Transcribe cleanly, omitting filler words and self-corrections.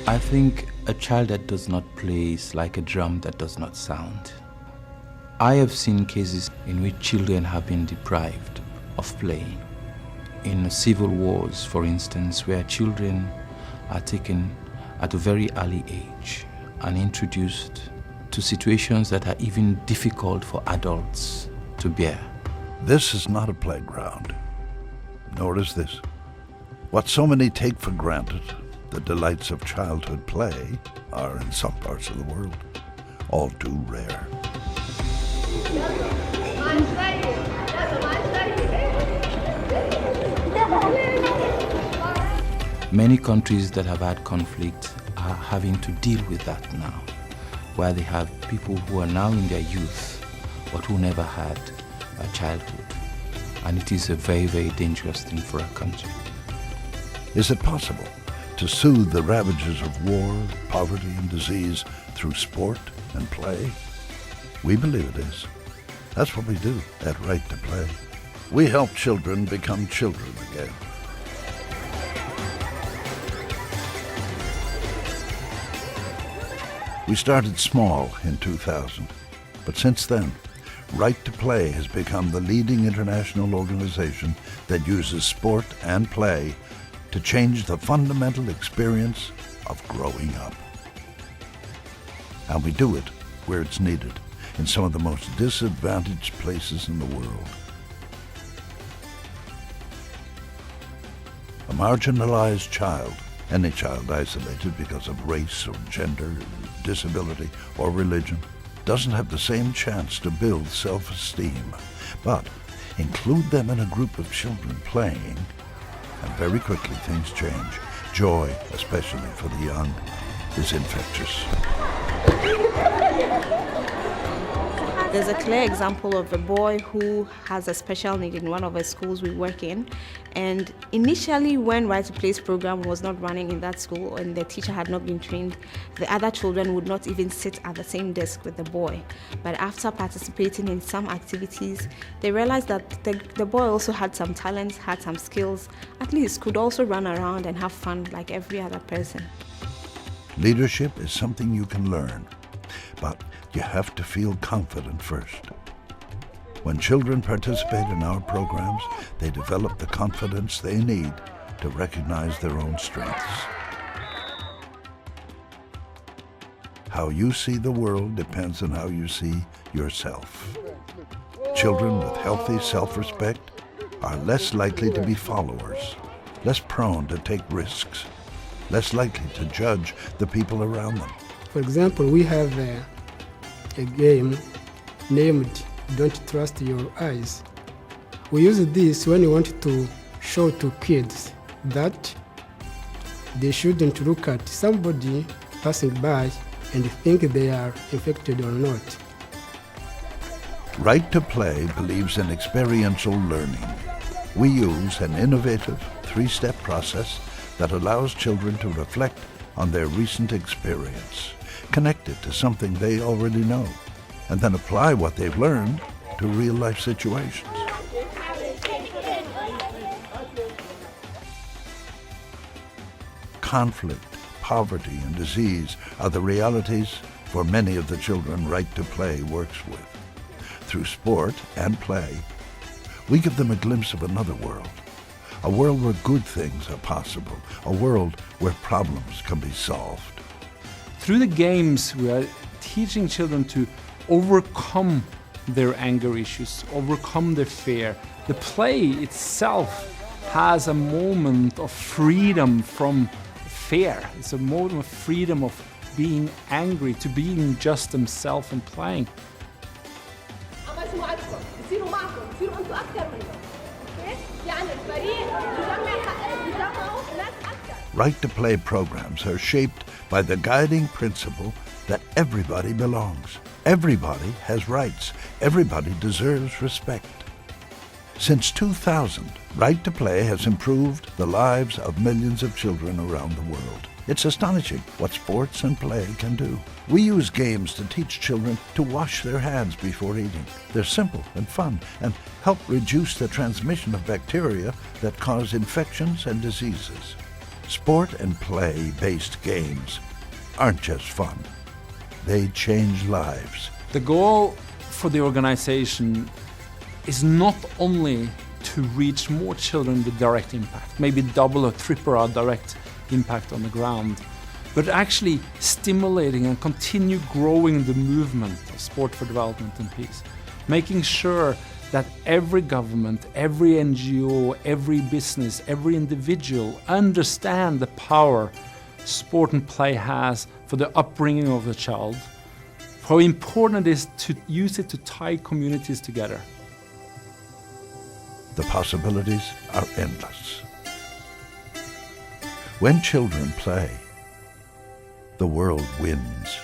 I think a child that does not play is like a drum that does not sound. I have seen cases in which children have been deprived of playing. In civil wars, for instance, where children are taken at a very early age and introduced to situations that are even difficult for adults to bear. This is not a playground, nor is this. What so many take for granted, the delights of childhood play, are in some parts of the world all too rare. Many countries that have had conflict are having to deal with that now, where they have people who are now in their youth but who never had a childhood. And it is a very, very dangerous thing for a country. Is it possible to soothe the ravages of war, poverty, and disease through sport and play? We believe it is. That's what we do at Right to Play. We help children become children again. We started small in 2000, but since then, Right to Play has become the leading international organization that uses sport and play to change the fundamental experience of growing up. And we do it where it's needed, in some of the most disadvantaged places in the world. A marginalized child, any child isolated because of race or gender, disability or religion, doesn't have the same chance to build self-esteem. But include them in a group of children playing, and very quickly things change. Joy, especially for the young, is infectious. There's a clear example of a boy who has a special need in one of the schools we work in. And initially, when Right to Play's program was not running in that school and the teacher had not been trained, the other children would not even sit at the same desk with the boy. But after participating in some activities, they realized that the boy also had some talents, had some skills, at least could also run around and have fun like every other person. Leadership is something you can learn, but you have to feel confident first. When children participate in our programs, they develop the confidence they need to recognize their own strengths. How you see the world depends on how you see yourself. Children with healthy self-respect are less likely to be followers, less prone to take risks, less likely to judge the people around them. For example, we have a game named Don't Trust Your Eyes. We use this when we want to show to kids that they shouldn't look at somebody passing by and think they are infected or not. Right to Play believes in experiential learning. We use an innovative three-step process that allows children to reflect on their recent experience, connect it to something they already know, and then apply what they've learned to real-life situations. Conflict, poverty, and disease are the realities for many of the children Right to Play works with. Through sport and play, we give them a glimpse of another world, a world where good things are possible, a world where problems can be solved. Through the games, we are teaching children to overcome their anger issues, overcome their fear. The play itself has a moment of freedom from fear. It's a moment of freedom of being angry, to being just themselves and playing. Right to Play programs are shaped by the guiding principle that everybody belongs. Everybody has rights. Everybody deserves respect. Since 2000, Right to Play has improved the lives of millions of children around the world. It's astonishing what sports and play can do. We use games to teach children to wash their hands before eating. They're simple and fun and help reduce the transmission of bacteria that cause infections and diseases. Sport and play-based games aren't just fun. They change lives. The goal for the organization is not only to reach more children with direct impact, maybe double or triple our direct impact on the ground, but actually stimulating and continue growing the movement of sport for development and peace, making sure that every government, every NGO, every business, every individual understand the power sport and play has for the upbringing of the child, how important it is to use it to tie communities together. The possibilities are endless. When children play, the world wins.